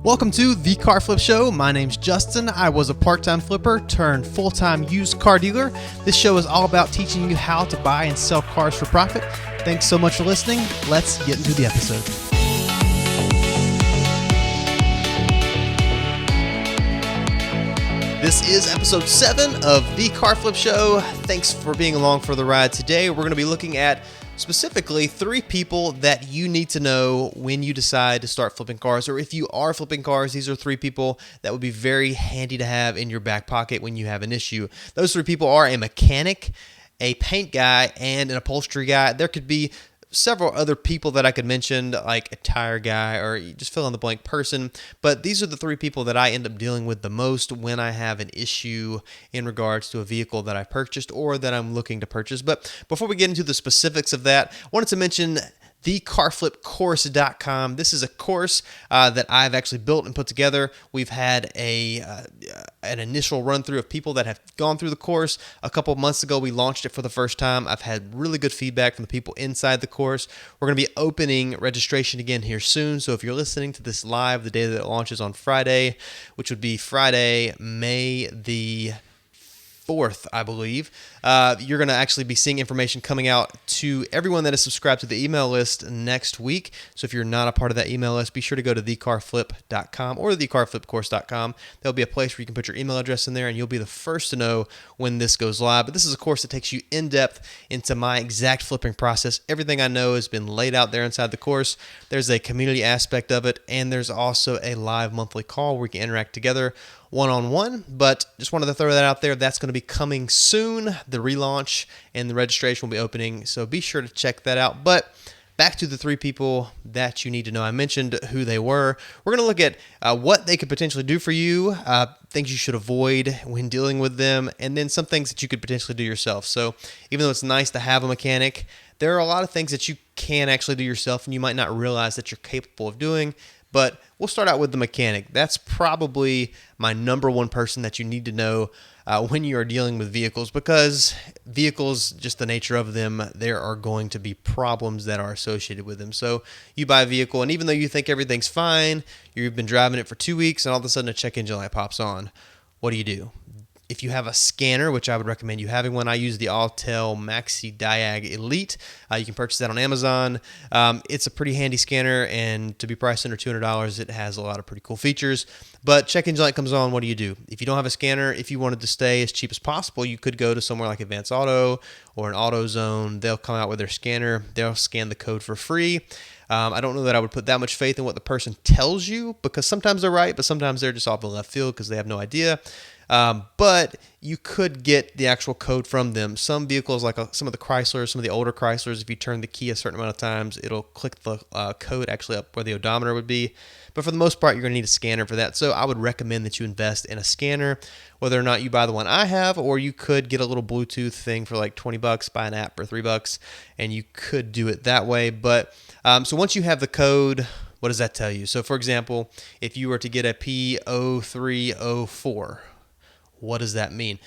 Welcome to The Car Flip Show. My name's Justin. I was a part-time flipper turned full-time used car dealer. This show is all about teaching you how to buy and sell cars for profit. Thanks so much for listening. Let's get into the episode. This is episode 7 of The Car Flip Show. Thanks for being along for the ride today. We're going to be looking at specifically 3 people that you need to know when you decide to start flipping cars, or if you are flipping cars, these are 3 people that would be very handy to have in your back pocket when you have an issue. Those 3 people are a mechanic, a paint guy, and an upholstery guy. There could be several other people that I could mention, like a tire guy or just fill in the blank person, but these are the 3 people that I end up dealing with the most when I have an issue in regards to a vehicle that I purchased or that I'm looking to purchase. But before we get into the specifics of that, I wanted to mention thecarflipcourse.com. This is a course that I've actually built and put together. We've had an initial run through of people that have gone through the course. A couple of months ago, we launched it for the first time. I've had really good feedback from the people inside the course. We're going to be opening registration again here soon. So if you're listening to this live, the day that it launches on Friday, which would be Friday, May the 4th, I believe, you're going to actually be seeing information coming out to everyone that is subscribed to the email list next week. So if you're not a part of that email list, be sure to go to thecarflip.com or thecarflipcourse.com. There'll be a place where you can put your email address in there, and you'll be the first to know when this goes live. But this is a course that takes you in depth into my exact flipping process. Everything I know has been laid out there inside the course. There's a community aspect of it, and there's also a live monthly call where we can interact together one-on-one, but just wanted to throw that out there. That's going to be coming soon. The relaunch and the registration will be opening, so be sure to check that out. But back to the 3 people that you need to know. I mentioned who they were. We're going to look at what they could potentially do for you, things you should avoid when dealing with them, and then some things that you could potentially do yourself. So even though it's nice to have a mechanic, there are a lot of things that you can actually do yourself, and you might not realize that you're capable of doing. But we'll start out with the mechanic. That's probably my number 1 person that you need to know when you are dealing with vehicles, because vehicles, just the nature of them, there are going to be problems that are associated with them. So you buy a vehicle, and even though you think everything's fine, you've been driving it for 2 weeks, and all of a sudden a check engine light pops on. What do? If you have a scanner, which I would recommend you having one, I use the Autel Maxi Diag Elite. You can purchase that on Amazon. It's a pretty handy scanner, and to be priced under $200, it has a lot of pretty cool features. But check engine light comes on, what do? If you don't have a scanner, if you wanted to stay as cheap as possible, you could go to somewhere like Advance Auto or an AutoZone. They'll come out with their scanner. They'll scan the code for free. I don't know that I would put that much faith in what the person tells you, because sometimes they're right, but sometimes they're just off in left field because they have no idea. But you could get the actual code from them. Some vehicles, like some of the Chryslers, some of the older Chryslers, if you turn the key a certain amount of times, it'll click the code actually up where the odometer would be. But for the most part, you're going to need a scanner for that. So I would recommend that you invest in a scanner, whether or not you buy the one I have, or you could get a little Bluetooth thing for like $20, buy an app for $3, and you could do it that way. But so once you have the code, what does that tell you? So for example, if you were to get a P0304, what does that mean?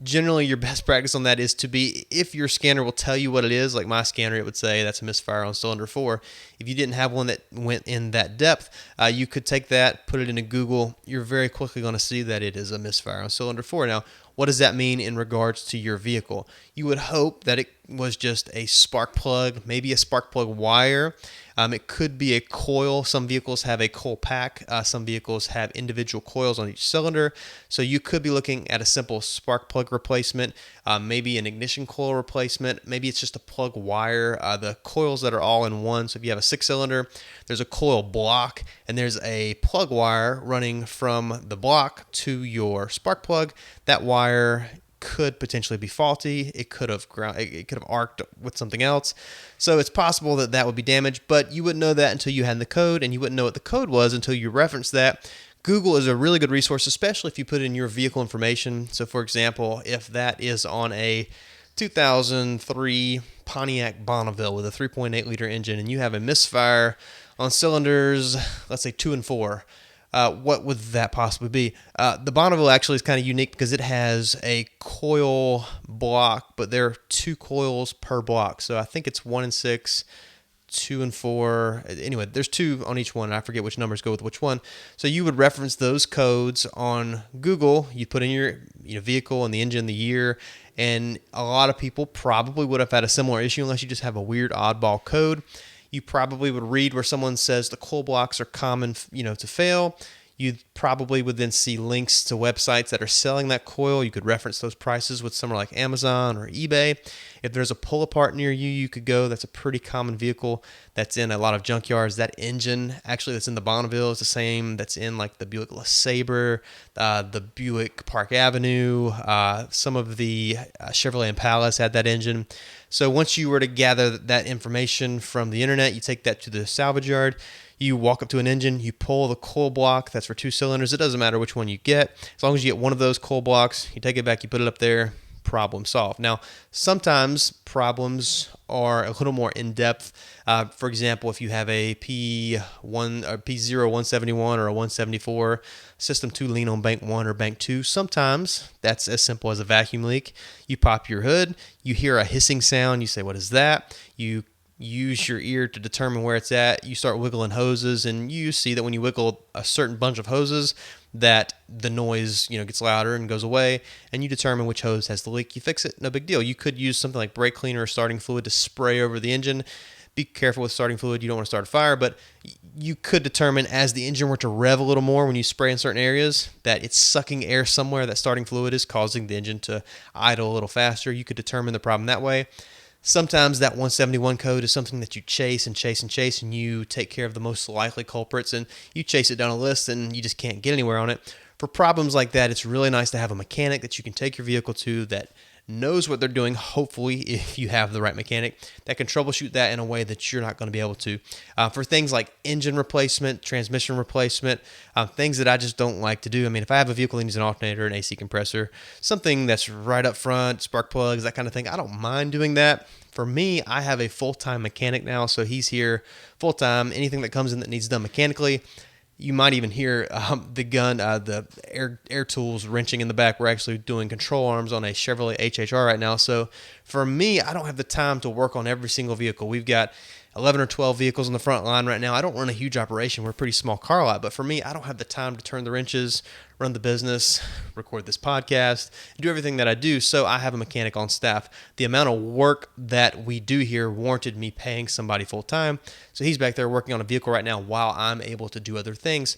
Generally, your best practice on that is to be, if your scanner will tell you what it is, like my scanner, it would say that's a misfire on cylinder 4. If you didn't have one that went in that depth, you could take that, put it into Google. You're very quickly going to see that it is a misfire on cylinder 4. Now, what does that mean in regards to your vehicle? You would hope that it was just a spark plug, maybe a spark plug wire. It could be a coil. Some vehicles have a coil pack. Some vehicles have individual coils on each cylinder. So you could be looking at a simple spark plug replacement, maybe an ignition coil replacement. Maybe it's just a plug wire. The coils that are all in one. So if you have a 6-cylinder, there's a coil block, and there's a plug wire running from the block to your spark plug. That wire could potentially be faulty. It could have arced with something else. So it's possible that that would be damaged, but you wouldn't know that until you had the code, and you wouldn't know what the code was until you referenced that. Google is a really good resource, especially if you put in your vehicle information. So for example, if that is on a 2003 Pontiac Bonneville with a 3.8 liter engine, and you have a misfire on cylinders, let's say 2 and 4, what would that possibly be? The Bonneville actually is kind of unique because it has a coil block, but there are 2 coils per block. So I think it's 1 and 6, 2 and 4. Anyway, there's 2 on each one. I forget which numbers go with which one. So you would reference those codes on Google. You put in your vehicle and the engine, the year, and a lot of people probably would have had a similar issue unless you just have a weird oddball code. You probably would read where someone says the coil blocks are common, to fail. You probably would then see links to websites that are selling that coil. You could reference those prices with somewhere like Amazon or eBay. If there's a pull apart near you, you could go. That's a pretty common vehicle that's in a lot of junkyards. That engine actually that's in the Bonneville is the same that's in like the Buick LeSabre, the Buick Park Avenue. Some of the Chevrolet Impalas had that engine. So once you were to gather that information from the internet, you take that to the salvage yard. You walk up to an engine, you pull the coil block that's for 2 cylinders. It doesn't matter which one you get. As long as you get one of those coil blocks, you take it back, you put it up there, problem solved. Now, sometimes problems are a little more in-depth. For example, if you have a P1 or P0 171 or a 174 system 2 lean on bank 1 or bank 2, sometimes that's as simple as a vacuum leak. You pop your hood, you hear a hissing sound, you say, what is that? You use your ear to determine where it's at. You start wiggling hoses, and you see that when you wiggle a certain bunch of hoses, that the noise gets louder and goes away, and you determine which hose has the leak. You fix it, no big deal. You could use something like brake cleaner or starting fluid to spray over the engine. Be careful with starting fluid. You don't want to start a fire, but you could determine as the engine were to rev a little more when you spray in certain areas that it's sucking air somewhere. That starting fluid is causing the engine to idle a little faster. You could determine the problem that way. Sometimes that 171 code is something that you chase and chase and chase, and you take care of the most likely culprits, and you chase it down a list, and you just can't get anywhere on it. For problems like that, it's really nice to have a mechanic that you can take your vehicle to that knows what they're doing, hopefully, if you have the right mechanic, that can troubleshoot that in a way that you're not going to be able to. For things like engine replacement, transmission replacement, things that I just don't like to do. I mean, if I have a vehicle that needs an alternator, an AC compressor, something that's right up front, spark plugs, that kind of thing, I don't mind doing that. For me, I have a full-time mechanic now, so he's here full-time. Anything that comes in that needs done mechanically, you might even hear the air tools wrenching in the back. We're actually doing control arms on a Chevrolet HHR right now. So for me, I don't have the time to work on every single vehicle. We've got 11 or 12 vehicles on the front line right now. I don't run a huge operation. We're a pretty small car lot. But for me, I don't have the time to turn the wrenches, run the business, record this podcast, do everything that I do. So I have a mechanic on staff. The amount of work that we do here warranted me paying somebody full time. So he's back there working on a vehicle right now while I'm able to do other things.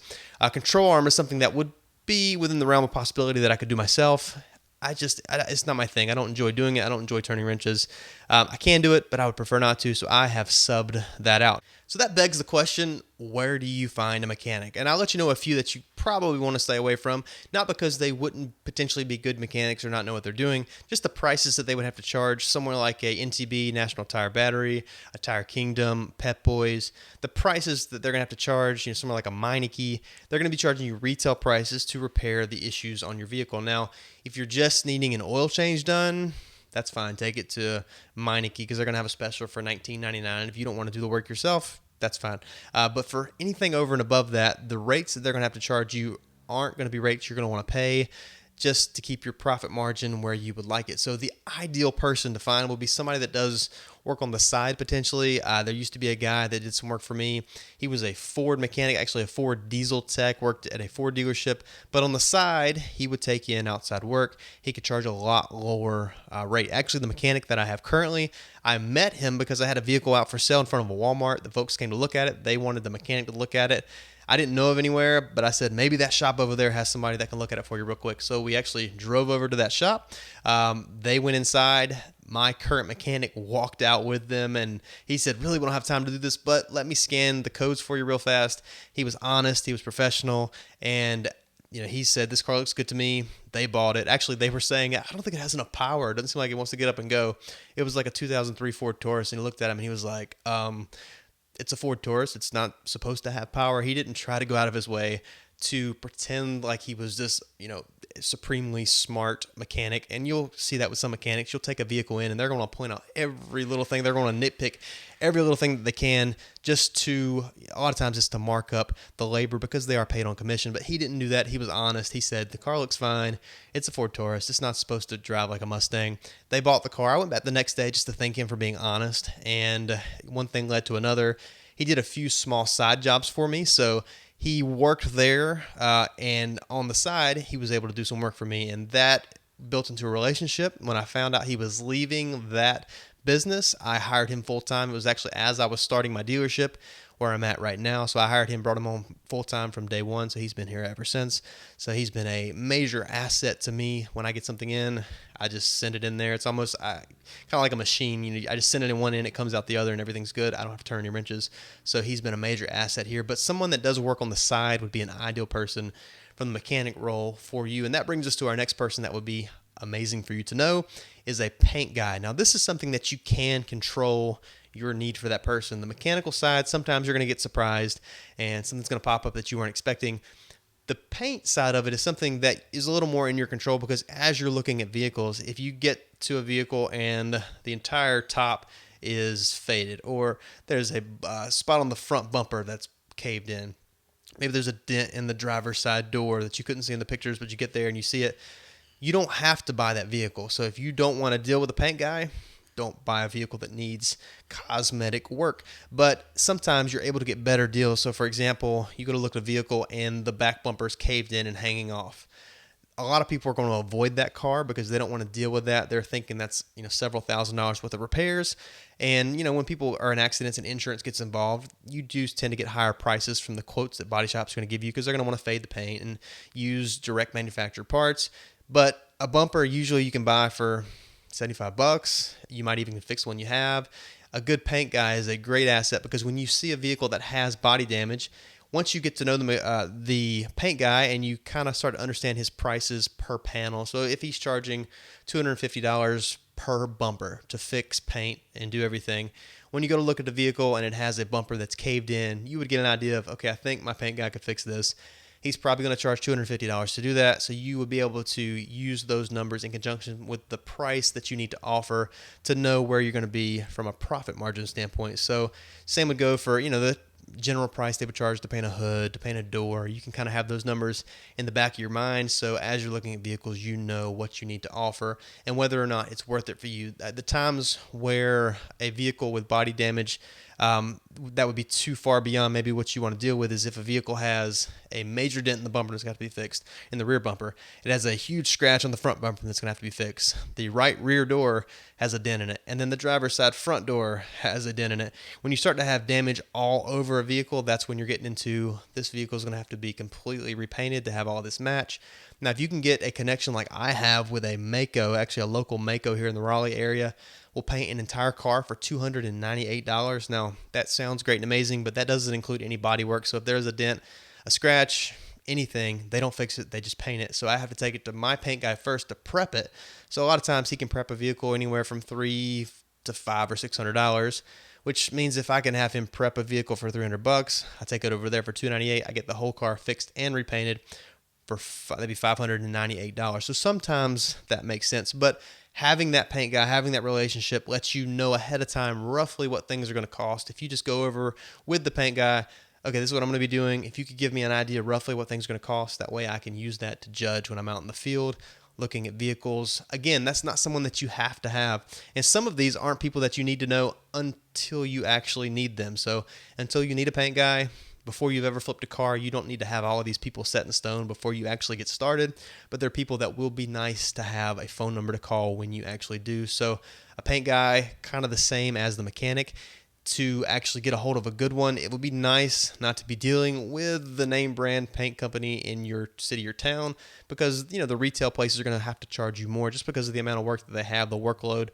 Control arm is something that would be within the realm of possibility that I could do myself. It's not my thing. I don't enjoy doing it. I don't enjoy turning wrenches. I can do it, but I would prefer not to, so I have subbed that out. So that begs the question, where do you find a mechanic? And I'll let you know a few that you probably want to stay away from, not because they wouldn't potentially be good mechanics or not know what they're doing, just the prices that they would have to charge. Somewhere like a NTB, National Tire Battery, a Tire Kingdom, Pep Boys, the prices that they're going to have to charge, somewhere like a Meineke, they're going to be charging you retail prices to repair the issues on your vehicle. Now, if you're just needing an oil change done, that's fine. Take it to Meineke because they're going to have a special for $19.99. If you don't want to do the work yourself, that's fine. But for anything over and above that, the rates that they're going to have to charge you aren't going to be rates you're going to want to pay just to keep your profit margin where you would like it. So the ideal person to find will be somebody that does work on the side potentially. There used to be a guy that did some work for me. He was a Ford mechanic, actually a Ford diesel tech, worked at a Ford dealership, but on the side, he would take you in outside work. He could charge a lot lower rate. Actually, the mechanic that I have currently, I met him because I had a vehicle out for sale in front of a Walmart. The folks came to look at it. They wanted the mechanic to look at it. I didn't know of anywhere, but I said, maybe that shop over there has somebody that can look at it for you real quick. So we actually drove over to that shop. They went inside. My current mechanic walked out with them, and he said, really, we don't have time to do this, but let me scan the codes for you real fast. He was honest. He was professional. And he said, this car looks good to me. They bought it. Actually, they were saying, I don't think it has enough power. It doesn't seem like it wants to get up and go. It was like a 2003 Ford Taurus, and he looked at him, and he was like, it's a Ford Taurus. It's not supposed to have power. He didn't try to go out of his way to pretend like he was this, supremely smart mechanic. And you'll see that with some mechanics. You'll take a vehicle in and they're going to point out every little thing. They're going to nitpick every little thing that they can, just to, a lot of times, just to mark up the labor, because they are paid on commission. But he didn't do that. He was honest. He said, the car looks fine. It's a Ford Taurus. It's not supposed to drive like a Mustang. They bought the car. I went back the next day just to thank him for being honest. And one thing led to another. He did a few small side jobs for me. So he worked there, and on the side, he was able to do some work for me. And that built into a relationship. When I found out he was leaving that business, I hired him full time. It was actually as I was starting my dealership where I'm at right now. So I hired him, brought him on full time from day one. So he's been here ever since. So he's been a major asset to me. When I get something in, I just send it in there. It's almost kind of like a machine. I just send it in one end, it comes out the other, and everything's good. I don't have to turn any wrenches. So he's been a major asset here. But someone that does work on the side would be an ideal person from the mechanic role for you. And that brings us to our next person that would be amazing for you to know, is a paint guy. Now, this is something that you can control your need for that person. The mechanical side, sometimes you're going to get surprised and something's going to pop up that you weren't expecting. The paint side of it is something that is a little more in your control, because as you're looking at vehicles, if you get to a vehicle and the entire top is faded, or there's a spot on the front bumper that's caved in, maybe there's a dent in the driver's side door that you couldn't see in the pictures, but you get there and you see it, you don't have to buy that vehicle. So if you don't want to deal with a paint guy, don't buy a vehicle that needs cosmetic work. But sometimes you're able to get better deals. So for example, you go to look at a vehicle and the back bumper is caved in and hanging off. A lot of people are going to avoid that car because they don't want to deal with that. They're thinking that's, several $1,000s worth of repairs. And, when people are in accidents and insurance gets involved, you do tend to get higher prices from the quotes that body shops are going to give you, because they're going to want to fade the paint and use direct manufacturer parts. But a bumper, usually you can buy for $75. You might even fix one you have. A good paint guy is a great asset, because when you see a vehicle that has body damage, once you get to know the paint guy and you kind of start to understand his prices per panel. So if he's charging $250 per bumper to fix, paint, and do everything, when you go to look at the vehicle and it has a bumper that's caved in, you would get an idea of, okay, I think my paint guy could fix this. He's probably going to charge $250 to do that. So you would be able to use those numbers in conjunction with the price that you need to offer to know where you're going to be from a profit margin standpoint. So same would go for, the general price they would charge to paint a hood, to paint a door. You can kind of have those numbers in the back of your mind. So as you're looking at vehicles, you know what you need to offer and whether or not it's worth it for you. At the times where a vehicle with body damage, that would be too far beyond maybe what you want to deal with, is if a vehicle has a major dent in the bumper that's got to be fixed, in the rear bumper. It has a huge scratch on the front bumper that's going to have to be fixed. The right rear door has a dent in it, and then the driver's side front door has a dent in it. When you start to have damage all over a vehicle, that's when you're getting into, this vehicle is going to have to be completely repainted to have all this match. Now, if you can get a connection like I have with a Mako, actually a local Mako here in the Raleigh area, we'll paint an entire car for $298. Now, that sounds great and amazing, but that doesn't include any body work. So if there's a dent, a scratch, anything, they don't fix it, they just paint it. So I have to take it to my paint guy first to prep it. So a lot of times he can prep a vehicle anywhere from $300 to $500 or $600, which means if I can have him prep a vehicle for $300, I take it over there for $298. I get the whole car fixed and repainted for maybe $598. So sometimes that makes sense, but having that paint guy, having that relationship lets you know ahead of time roughly what things are going to cost. If you just go over with the paint guy, okay, this is what I'm going to be doing. If you could give me an idea roughly what things are going to cost, that way I can use that to judge when I'm out in the field looking at vehicles. Again, that's not someone that you have to have. And some of these aren't people that you need to know until you actually need them. So until you need a paint guy, before you've ever flipped a car, you don't need to have all of these people set in stone before you actually get started. But they're people that will be nice to have a phone number to call when you actually do. So a paint guy, kind of the same as the mechanic. To actually get a hold of a good one, it would be nice not to be dealing with the name brand paint company in your city or town, because the retail places are going to have to charge you more just because of the amount of work that they have, the workload.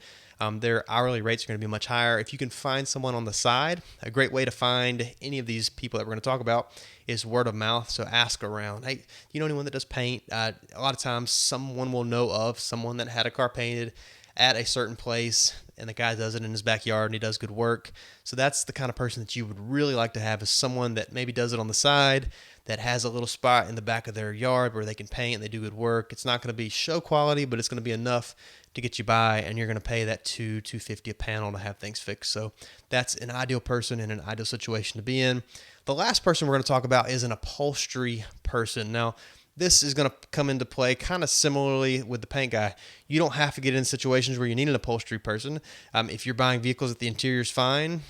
Their hourly rates are going to be much higher. If you can find someone on the side, a great way to find any of these people that we're going to talk about is word of mouth. So ask around. Hey, do you know anyone that does paint? A lot of times someone will know of someone that had a car painted at a certain place. and the guy does it in his backyard and he does good work. So that's the kind of person that you would really like to have, is someone that maybe does it on the side, that has a little spot in the back of their yard where they can paint and they do good work. It's not going to be show quality, but it's going to be enough to get you by, and you're going to pay that $250 a panel to have things fixed. So that's an ideal person and an ideal situation to be in. The last person we're going to talk about is an upholstery person. Now, this is going to come into play kind of similarly with the paint guy. You don't have to get in situations where you need an upholstery person. If you're buying vehicles that the interior is fine,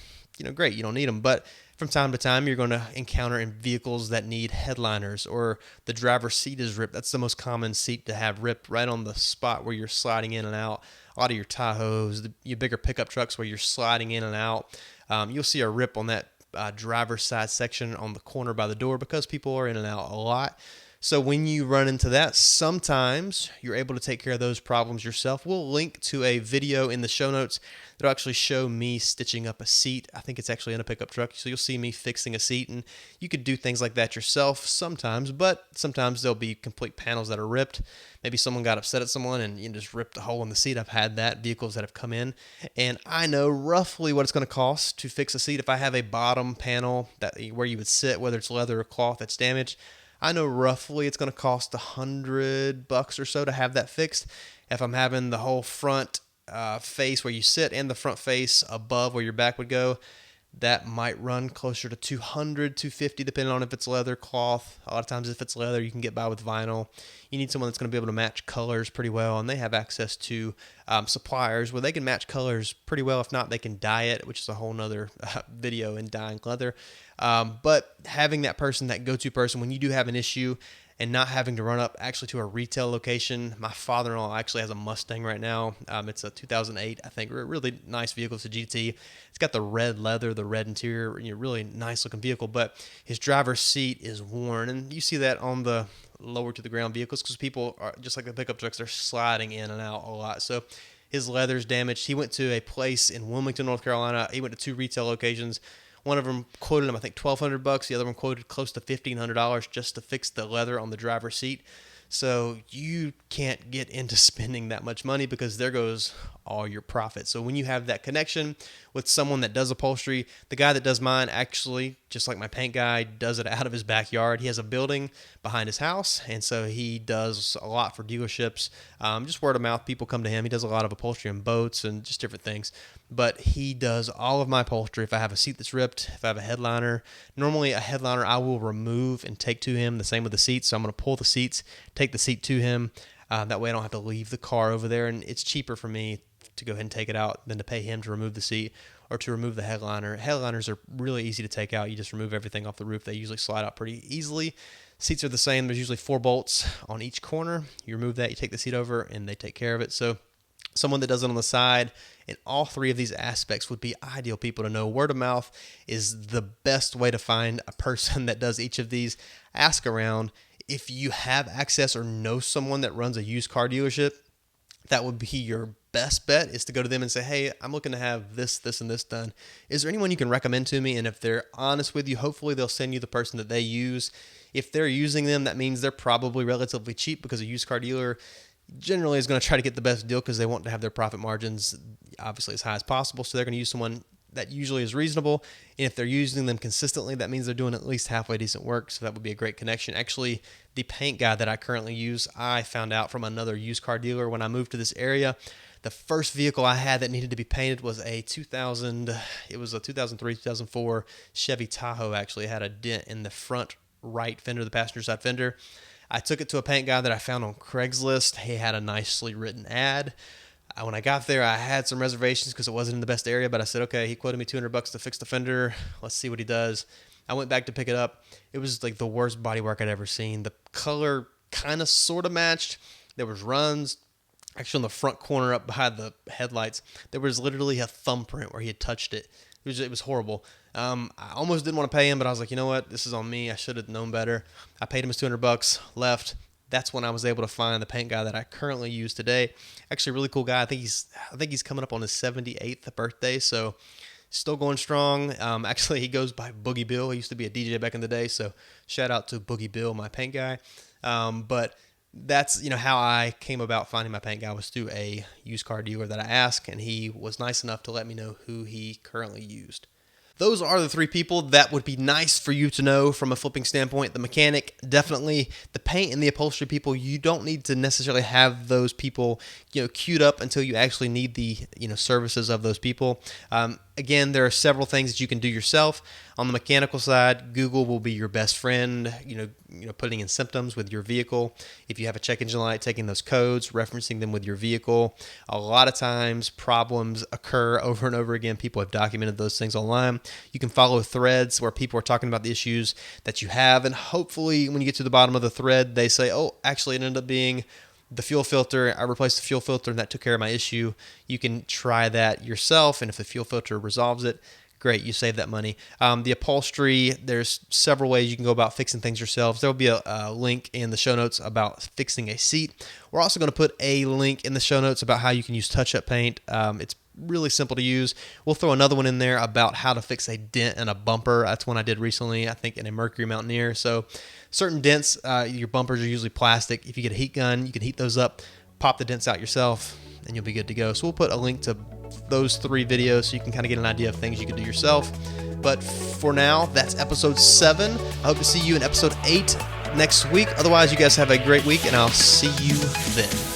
great, you don't need them. But from time to time, you're going to encounter in vehicles that need headliners, or the driver's seat is ripped. That's the most common seat to have ripped, right on the spot where you're sliding in and out. A lot of your Tahoes, your bigger pickup trucks where you're sliding in and out, you'll see a rip on that driver's side section on the corner by the door, because people are in and out a lot. So when you run into that, sometimes you're able to take care of those problems yourself. We'll link to a video in the show notes that'll actually show me stitching up a seat. I think it's actually in a pickup truck, so you'll see me fixing a seat, and you could do things like that yourself sometimes, but sometimes there'll be complete panels that are ripped. Maybe someone got upset at someone and just ripped a hole in the seat. I've had that, vehicles that have come in, and I know roughly what it's going to cost to fix a seat. If I have a bottom panel where you would sit, whether it's leather or cloth that's damaged, I know roughly it's going to cost $100 or so to have that fixed. If I'm having the whole front face where you sit and the front face above where your back would go, that might run closer to $200, $250, depending on if it's leather, cloth. A lot of times if it's leather, you can get by with vinyl. You need someone that's going to be able to match colors pretty well, and they have access to suppliers where they can match colors pretty well. If not, they can dye it, which is a whole nother video in dyeing leather. But having that person, that go-to person, when you do have an issue, and not having to run up actually to a retail location. My father-in-law actually has a Mustang right now. It's a 2008, I think, really nice vehicle. It's a GT. It's got the red leather, the red interior, really nice looking vehicle, but his driver's seat is worn, and you see that on the lower to the ground vehicles, because people are, just like the pickup trucks, they're sliding in and out a lot. So his leather's damaged. He went to a place in Wilmington, North Carolina. He went to 2 retail locations. One of them quoted him, I think, $1,200. The other one quoted close to $1,500 just to fix the leather on the driver's seat. So you can't get into spending that much money, because there goes all your profit. So when you have that connection with someone that does upholstery, the guy that does mine actually, just like my paint guy, does it out of his backyard. He has a building behind his house, and so he does a lot for dealerships. Just word of mouth, people come to him. He does a lot of upholstery on boats and just different things. But he does all of my upholstery. If I have a seat that's ripped, if I have a headliner, normally a headliner I will remove and take to him. The same with the seats. So I'm going to pull the seats, take the seat to him. That way I don't have to leave the car over there, and it's cheaper for me to go ahead and take it out than to pay him to remove the seat or to remove the headliner. Headliners are really easy to take out. You just remove everything off the roof. They usually slide out pretty easily. Seats are the same. There's usually 4 bolts on each corner. You remove that, you take the seat over, and they take care of it. So someone that does it on the side, and all 3 of these aspects would be ideal people to know. Word of mouth is the best way to find a person that does each of these. Ask around. If you have access or know someone that runs a used car dealership, that would be your best bet, is to go to them and say, hey, I'm looking to have this, this, and this done. Is there anyone you can recommend to me? And if they're honest with you, hopefully they'll send you the person that they use. If they're using them, that means they're probably relatively cheap, because a used car dealer generally is going to try to get the best deal, because they want to have their profit margins obviously as high as possible. So they're going to use someone that usually is reasonable. And if they're using them consistently, that means they're doing at least halfway decent work. So that would be a great connection. Actually, the paint guy that I currently use, I found out from another used car dealer when I moved to this area. The first vehicle I had that needed to be painted was a 2003, 2004 Chevy Tahoe. Actually, it had a dent in the front right fender, the passenger side fender. I took it to a paint guy that I found on Craigslist. He had a nicely written ad. When I got there, I had some reservations because it wasn't in the best area, but I said, okay, he quoted me $200 to fix the fender. Let's see what he does. I went back to pick it up. It was like the worst bodywork I'd ever seen. The color kind of sort of matched. There was runs. Actually, on the front corner up behind the headlights, there was literally a thumbprint where he had touched it. It was horrible. I almost didn't want to pay him, but I was like, you know what? This is on me. I should have known better. I paid him his $200, left. That's when I was able to find the paint guy that I currently use today. Actually, a really cool guy. I think he's coming up on his 78th birthday, so still going strong. Actually, he goes by Boogie Bill. He used to be a DJ back in the day, so shout out to Boogie Bill, my paint guy. But that's how I came about finding my paint guy, was through a used car dealer that I asked, and he was nice enough to let me know who he currently used. Those are the three people that would be nice for you to know from a flipping standpoint. The mechanic, definitely. The paint and the upholstery people, you don't need to necessarily have those people, queued up until you actually need the, services of those people. Again, there are several things that you can do yourself. On the mechanical side, Google will be your best friend, putting in symptoms with your vehicle. If you have a check engine light, taking those codes, referencing them with your vehicle. A lot of times problems occur over and over again. People have documented those things online. You can follow threads where people are talking about the issues that you have, and hopefully when you get to the bottom of the thread, they say, oh, actually it ended up being the fuel filter. I replaced the fuel filter and that took care of my issue. You can try that yourself, and if the fuel filter resolves it, great, you save that money. The upholstery, there's several ways you can go about fixing things yourselves. There will be a link in the show notes about fixing a seat. We're also going to put a link in the show notes about how you can use touch-up paint. It's really simple to use. We'll throw another one in there about how to fix a dent in a bumper. That's one I did recently, I think in a Mercury Mountaineer. So certain dents, your bumpers are usually plastic. If you get a heat gun, you can heat those up, pop the dents out yourself, and you'll be good to go. So we'll put a link to those 3 videos so you can kind of get an idea of things you can do yourself. But for now, that's episode 7. I hope to see you in episode 8 next week. Otherwise, you guys have a great week, and I'll see you then.